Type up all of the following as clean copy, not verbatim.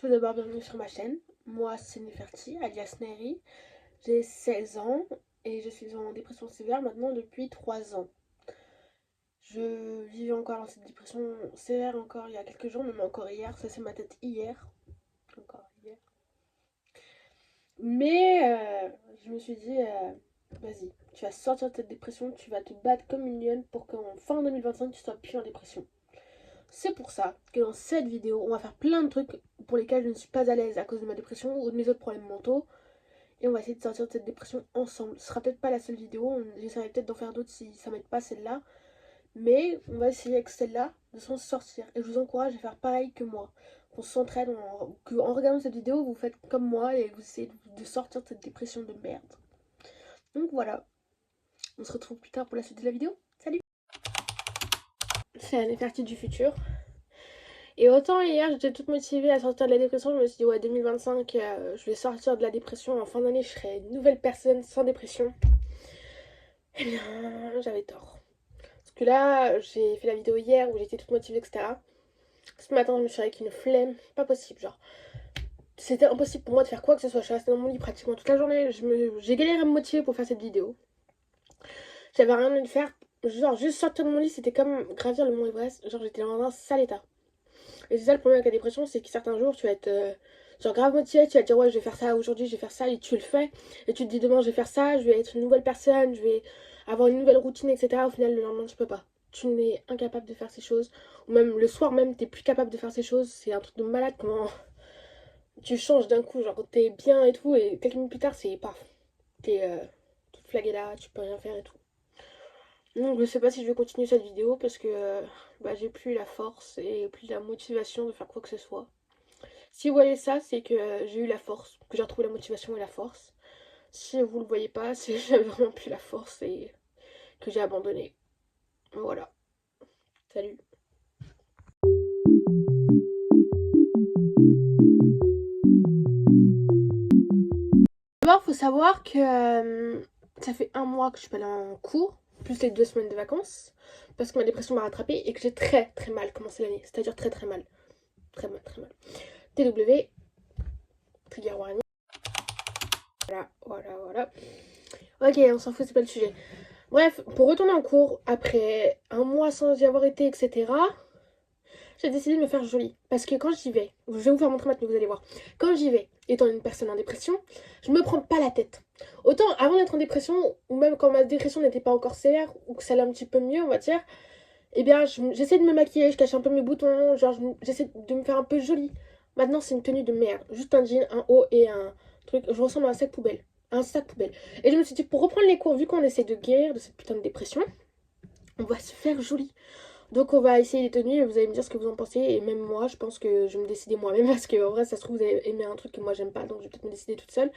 Tout d'abord, bienvenue sur ma chaîne. Moi, c'est Neferti, alias Neri. J'ai 16 ans et je suis en dépression sévère maintenant depuis 3 ans. Je vivais encore dans cette dépression sévère encore il y a quelques jours, même encore hier. Ça, c'est ma tête hier. Encore hier. Mais je me suis dit, vas-y, tu vas sortir de cette dépression, tu vas te battre comme une lionne pour qu'en fin 2025, tu sois plus en dépression. C'est pour ça que dans cette vidéo, on va faire plein de trucs pour lesquels je ne suis pas à l'aise à cause de ma dépression ou de mes autres problèmes mentaux. Et on va essayer de sortir de cette dépression ensemble. Ce sera peut-être pas la seule vidéo, j'essaierai peut-être d'en faire d'autres si ça m'aide pas celle-là. Mais on va essayer avec celle-là de s'en sortir. Et je vous encourage à faire pareil que moi. Qu'on s'entraide, qu'en regardant cette vidéo, vous faites comme moi et vous essayez de sortir de cette dépression de merde. Donc voilà, on se retrouve plus tard pour la suite de la vidéo. Salut! C'est la Neferti du futur. Et autant hier j'étais toute motivée à sortir de la dépression, je me suis dit ouais 2025 je vais sortir de la dépression, en fin d'année je serai une nouvelle personne sans dépression. Eh bien j'avais tort. Parce que là j'ai fait la vidéo hier où j'étais toute motivée etc. Ce matin je me suis avec une flemme, pas possible genre. C'était impossible pour moi de faire quoi que ce soit, je suis restée dans mon lit pratiquement toute la journée, j'ai galéré à me motiver pour faire cette vidéo. J'avais rien envie de faire, genre juste sortir de mon lit c'était comme gravir le mont Everest, genre j'étais dans un sale état. Et c'est ça le problème avec la dépression, c'est que certains jours tu vas être genre grave motivé, tu vas te dire ouais je vais faire ça aujourd'hui, je vais faire ça et tu le fais. Et tu te dis demain je vais faire ça, je vais être une nouvelle personne, je vais avoir une nouvelle routine etc. Au final le lendemain tu peux pas. Tu n'es incapable de faire ces choses. Ou même le soir même t'es plus capable de faire ces choses. C'est un truc de malade comment tu changes d'un coup, genre t'es bien et tout et quelques minutes plus tard c'est paf. T'es toute flaguée là, tu peux rien faire et tout. Donc je sais pas si je vais continuer cette vidéo parce que bah, j'ai plus la force et plus la motivation de faire quoi que ce soit. Si vous voyez ça, c'est que j'ai eu la force, que j'ai retrouvé la motivation et la force. Si vous le voyez pas, c'est que j'avais vraiment plus la force et que j'ai abandonné. Voilà. Salut. D'abord, faut savoir que ça fait 1 mois que je suis pas allée en cours, plus les 2 semaines de vacances, parce que ma dépression m'a rattrapée et que j'ai très très mal commencé l'année. C'est-à-dire très très mal. Très mal, très mal. TW, trigger warning. Voilà. Ok, on s'en fout, c'est pas le sujet. Bref, pour retourner en cours, après 1 mois sans y avoir été, etc., j'ai décidé de me faire jolie. Parce que quand j'y vais, je vais vous faire montrer maintenant, vous allez voir. Quand j'y vais, étant une personne en dépression, je me prends pas la tête. Autant avant d'être en dépression, ou même quand ma dépression n'était pas encore sévère, ou que ça allait un petit peu mieux, on va dire, eh bien, j'essaie de me maquiller, je cache un peu mes boutons, genre, j'essaie de me faire un peu jolie. Maintenant, c'est une tenue de merde. Juste un jean, un haut et un truc. Je ressemble à un sac poubelle. Un sac poubelle. Et je me suis dit, pour reprendre les cours, vu qu'on essaie de guérir de cette putain de dépression, on va se faire jolie. Donc on va essayer les tenues et vous allez me dire ce que vous en pensez. Et même moi, je pense que je vais me décider moi-même parce que en vrai, ça se trouve, vous avez aimé un truc que moi j'aime pas. Donc je vais peut-être me décider toute seule.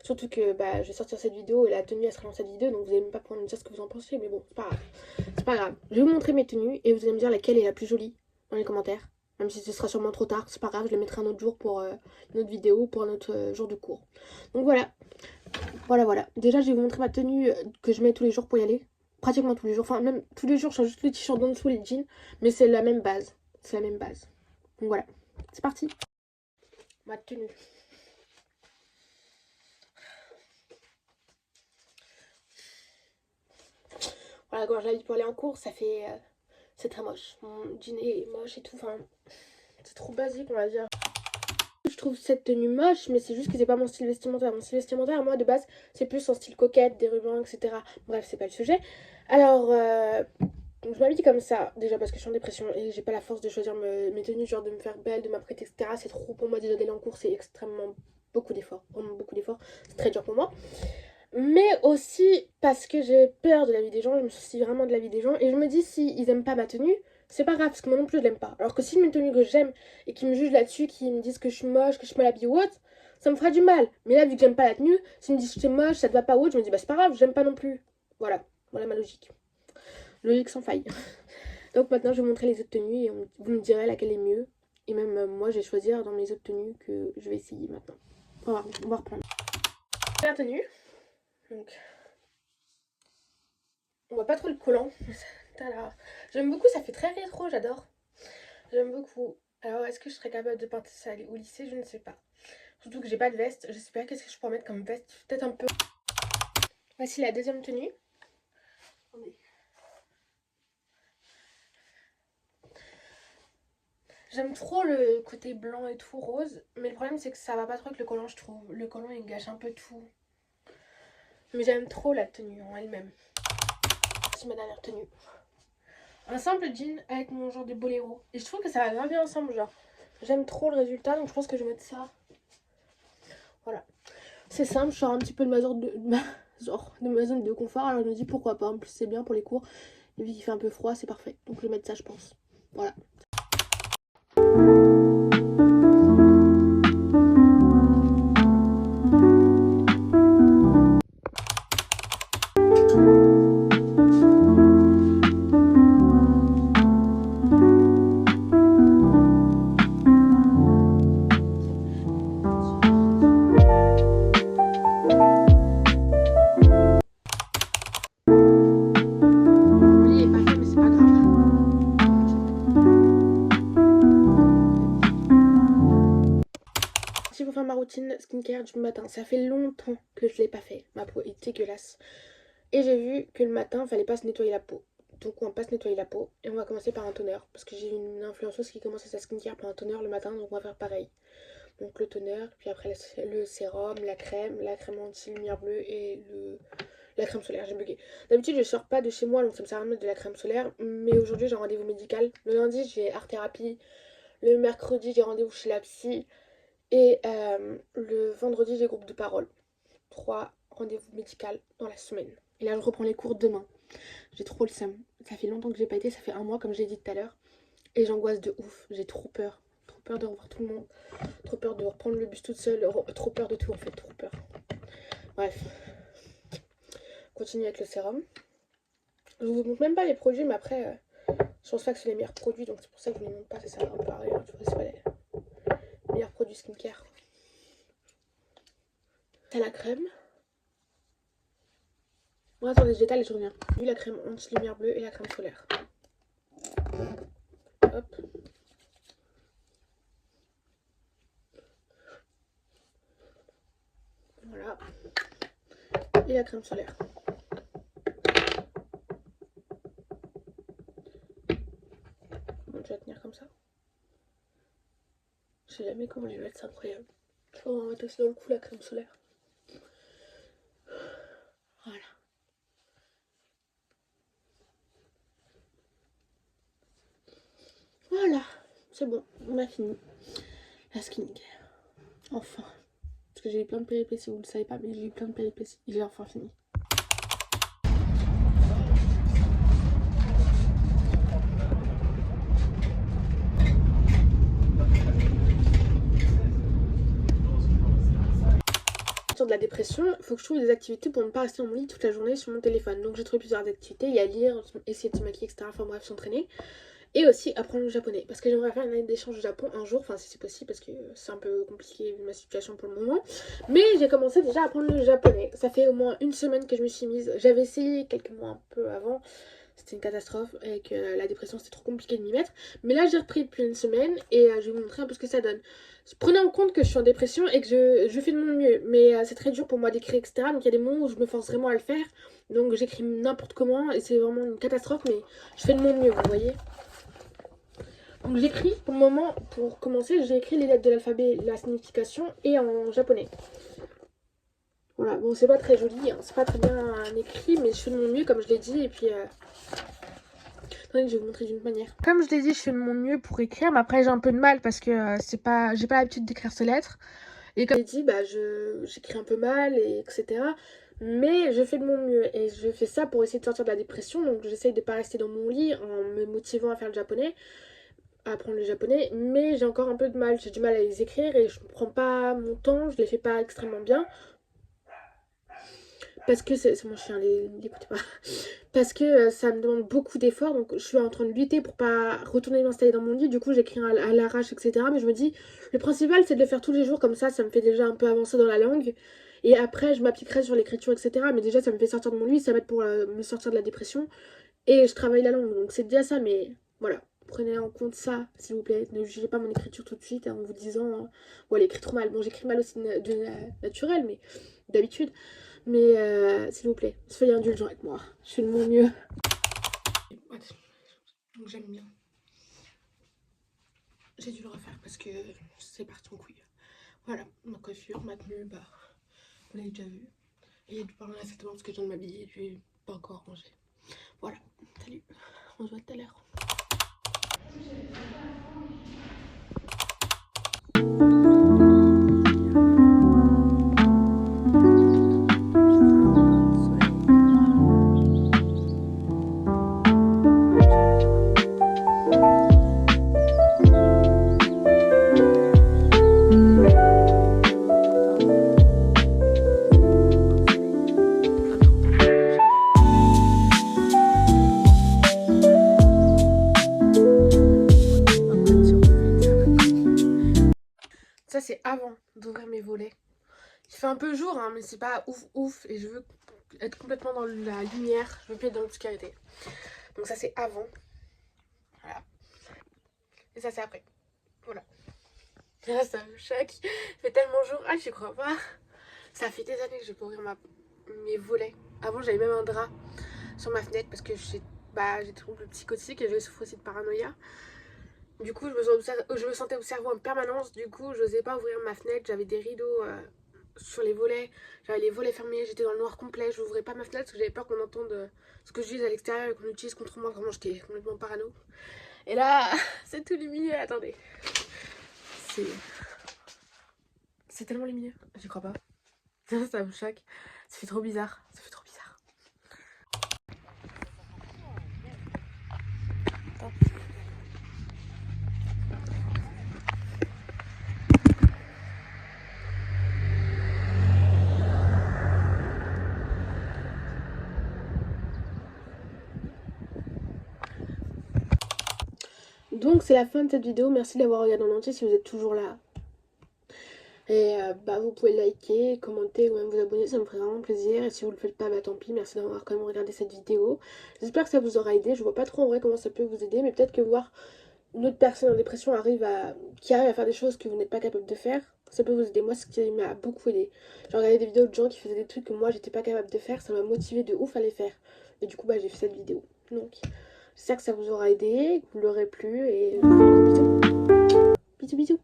Surtout que bah, je vais sortir cette vidéo et la tenue elle sera dans cette vidéo. Donc vous allez même pas pouvoir me dire ce que vous en pensez. Mais bon, c'est pas grave. C'est pas grave. Je vais vous montrer mes tenues et vous allez me dire laquelle est la plus jolie dans les commentaires. Même si ce sera sûrement trop tard, c'est pas grave. Je les mettrai un autre jour pour une autre vidéo, pour un autre jour de cours. Donc voilà. Déjà, je vais vous montrer ma tenue que je mets tous les jours pour y aller. Pratiquement tous les jours. Enfin, même tous les jours, je change juste le t-shirt d'en dessous, les jeans. Mais c'est la même base. C'est la même base. Donc voilà. C'est parti. Ma tenue. Voilà, quand j'habille pour aller en cours, ça fait... c'est très moche. Mon jean est moche et tout. Enfin, c'est trop basique, on va dire. Je trouve cette tenue moche, mais c'est juste que c'est pas mon style vestimentaire. Mon style vestimentaire, moi, de base, c'est plus en style coquette, des rubans, etc. Bref, c'est pas le sujet. Alors, je m'habille comme ça, déjà parce que je suis en dépression et j'ai pas la force de choisir mes tenues, genre de me faire belle, de m'apprêter, etc. C'est trop pour moi déjà d'aller en cours, c'est extrêmement beaucoup d'efforts, vraiment beaucoup d'efforts. C'est très dur pour moi. Mais aussi parce que j'ai peur de la vie des gens, je me soucie vraiment de la vie des gens. Et je me dis, si ils aiment pas ma tenue, c'est pas grave, parce que moi non plus je l'aime pas. Alors que si je mets une tenue que j'aime et qu'ils me jugent là-dessus, qu'ils me disent que je suis moche, que je suis mal habillée ou autre, ça me fera du mal. Mais là, vu que j'aime pas la tenue, s'ils me disent que c'est moche, ça te va pas ou autre, je me dis, bah c'est pas grave, j'aime pas non plus. Voilà ma logique. Logique sans faille. Donc maintenant, je vais vous montrer les autres tenues et vous me direz laquelle est mieux. Et même moi, je vais choisir dans mes autres tenues que je vais essayer maintenant. On va reprendre. La tenue. Donc, on voit pas trop le collant. J'aime beaucoup, ça fait très rétro, j'adore. J'aime beaucoup. Alors, est-ce que je serais capable de porter ça au lycée? Je ne sais pas. Surtout que j'ai pas de veste. Je sais pas qu'est-ce que je pourrais mettre comme veste. Peut-être un peu. Voici la deuxième tenue. Attendez. J'aime trop le côté blanc et tout rose. Mais le problème, c'est que ça va pas trop avec le collant, je trouve. Le collant, il gâche un peu tout. Mais j'aime trop la tenue en elle-même. C'est ma dernière tenue. Un simple jean avec mon genre de boléro. Et je trouve que ça va grave bien ensemble, genre. J'aime trop le résultat, donc je pense que je vais mettre ça. Voilà. C'est simple, je sors un petit peu de ma zone de ma zone de confort. Alors je me dis pourquoi pas. En plus c'est bien pour les cours. Et vu qu'il fait un peu froid, c'est parfait. Donc je vais mettre ça, je pense. Voilà. Pour faire ma routine skincare du matin, ça fait longtemps que je l'ai pas fait, ma peau est dégueulasse et j'ai vu que le matin fallait pas se nettoyer la peau, donc on va pas se nettoyer la peau et on va commencer par un toner parce que j'ai une influenceuse qui commence sa skincare par un toner le matin, donc on va faire pareil. Donc le toner, puis après le sérum, la crème anti-lumière bleue et la crème solaire. J'ai bugué. D'habitude je sors pas de chez moi donc ça me sert à rien de mettre de la crème solaire, mais aujourd'hui j'ai un rendez-vous médical. Le lundi j'ai art thérapie, le mercredi j'ai rendez-vous chez la psy. Et le vendredi, j'ai groupe de parole. 3 rendez-vous médicaux dans la semaine. Et là, je reprends les cours demain. J'ai trop le seum. Ça fait longtemps que j'ai pas été, ça fait un mois, comme j'ai dit tout à l'heure. Et j'angoisse de ouf. J'ai trop peur. Trop peur de revoir tout le monde. Trop peur de reprendre le bus toute seule. Trop peur de tout, en fait. Trop peur. Bref. Continue avec le sérum. Je vous montre même pas les produits, mais après, je pense pas que c'est les meilleurs produits. Donc c'est pour ça que je ne les montre pas. Ça sert un peu à rien. Tu vois, c'est pas les meilleurs produits skincare. T'as la crème. Bon, attendez, j'étale et je reviens. La crème anti-lumière bleue et la crème solaire. Hop. Voilà. Et la crème solaire. Bon, je vais tenir comme ça. Je sais jamais comment je vais mettre, c'est incroyable. Je vais mettre aussi dans le cou la crème solaire. Voilà. Voilà. C'est bon, on a fini. La skincare. Enfin. Parce que j'ai eu plein de péripéties, vous ne le savez pas, mais j'ai eu plein de péripéties. Il est enfin fini. De la dépression, il faut que je trouve des activités pour ne pas rester dans mon lit toute la journée sur mon téléphone. Donc j'ai trouvé plusieurs activités, il y a lire, essayer de se maquiller, etc. Enfin bref, s'entraîner. Et aussi apprendre le japonais. Parce que j'aimerais faire une année d'échange au Japon un jour, enfin si c'est possible, parce que c'est un peu compliqué vu ma situation pour le moment. Mais j'ai commencé déjà à apprendre le japonais. Ça fait au moins une semaine que je me suis mise. J'avais essayé quelques mois un peu avant. C'était une catastrophe avec la dépression, c'était trop compliqué de m'y mettre. Mais là, j'ai repris depuis une semaine et je vais vous montrer un peu ce que ça donne. Prenez en compte que je suis en dépression et que je fais de mon mieux. Mais c'est très dur pour moi d'écrire, etc. Donc il y a des moments où je me force vraiment à le faire. Donc j'écris n'importe comment et c'est vraiment une catastrophe. Mais je fais de mon mieux, vous voyez. Donc j'écris, pour le moment, pour commencer, j'ai écrit les lettres de l'alphabet, la signification et en japonais. Voilà, bon c'est pas très joli, hein, c'est pas très bien écrit, mais je fais de mon mieux comme je l'ai dit et puis... Attendez, je vais vous montrer d'une autre manière. Comme je l'ai dit, je fais de mon mieux pour écrire, mais après j'ai un peu de mal parce que j'ai pas l'habitude d'écrire ces lettres. Et comme je l'ai dit, bah j'écris un peu mal, et etc. Mais je fais de mon mieux et je fais ça pour essayer de sortir de la dépression. Donc j'essaye de pas rester dans mon lit en me motivant à faire le japonais, à apprendre le japonais. Mais j'ai encore un peu de mal, j'ai du mal à les écrire et je ne prends pas mon temps, je les fais pas extrêmement bien. Parce que c'est mon chien, l'écoutez pas. Parce que ça me demande beaucoup d'efforts. Donc je suis en train de lutter pour pas retourner m'installer dans mon lit. Du coup j'écris à l'arrache, etc. Mais je me dis, le principal c'est de le faire tous les jours. Comme ça me fait déjà un peu avancer dans la langue. Et après je m'appliquerai sur l'écriture, etc. Mais déjà ça me fait sortir de mon lit. Ça m'aide pour me sortir de la dépression. Et je travaille la langue. Donc c'est déjà ça, mais voilà. prenez en compte ça, s'il vous plaît. Ne jugez pas mon écriture tout de suite en vous disant bon, elle écrit trop mal. Bon, j'écris mal aussi naturel, mais d'habitude. Mais s'il vous plaît, soyez indulgents avec moi. Je fais de mon mieux. Donc j'aime bien. J'ai dû le refaire parce que c'est parti en couille. Voilà, ma coiffure, ma tenue, bah, vous l'avez déjà vu. Et il y a du parler exactement parce que je viens de m'habiller et puis pas encore rangé. Voilà, salut, on se voit tout à l'heure. Ça c'est avant d'ouvrir mes volets. Il fait un peu jour hein, mais c'est pas ouf et je veux être complètement dans la lumière, je veux plus être dans l'obscurité. Donc ça c'est avant. Voilà. Et ça c'est après. Voilà. Là ça me choque. Il fait tellement jour. Ah j'y crois pas. Ça fait des années que je peux ouvrir mes volets. Avant j'avais même un drap sur ma fenêtre parce que j'ai des troubles psychotiques et je souffre aussi de paranoïa. Du coup je me sentais au cerveau en permanence. Du coup j'osais pas ouvrir ma fenêtre. J'avais des rideaux sur les volets. J'avais les volets fermés. J'étais dans le noir complet. Je n'ouvrais pas ma fenêtre parce que j'avais peur qu'on entende ce que je dis à l'extérieur et qu'on utilise contre moi. Vraiment j'étais complètement parano. Et là c'est tout lumineux. Attendez. C'est tellement lumineux. J'y crois pas. Ça me choque. Ça fait trop bizarre. Ça fait trop bizarre. Attends. Donc c'est la fin de cette vidéo. Merci d'avoir regardé en entier si vous êtes toujours là. Et vous pouvez liker, commenter ou même vous abonner, ça me ferait vraiment plaisir. Et si vous le faites pas, tant pis, merci d'avoir quand même regardé cette vidéo. J'espère que ça vous aura aidé. Je vois pas trop en vrai comment ça peut vous aider, mais peut-être que voir une autre personne en dépression qui arrive à faire des choses que vous n'êtes pas capable de faire, ça peut vous aider. Moi, ce qui m'a beaucoup aidé, j'ai regardé des vidéos de gens qui faisaient des trucs que moi j'étais pas capable de faire, ça m'a motivé de ouf à les faire. Et du coup, j'ai fait cette vidéo. Donc, j'espère que ça vous aura aidé, que vous l'aurez plu et bisous. Bisous bisous.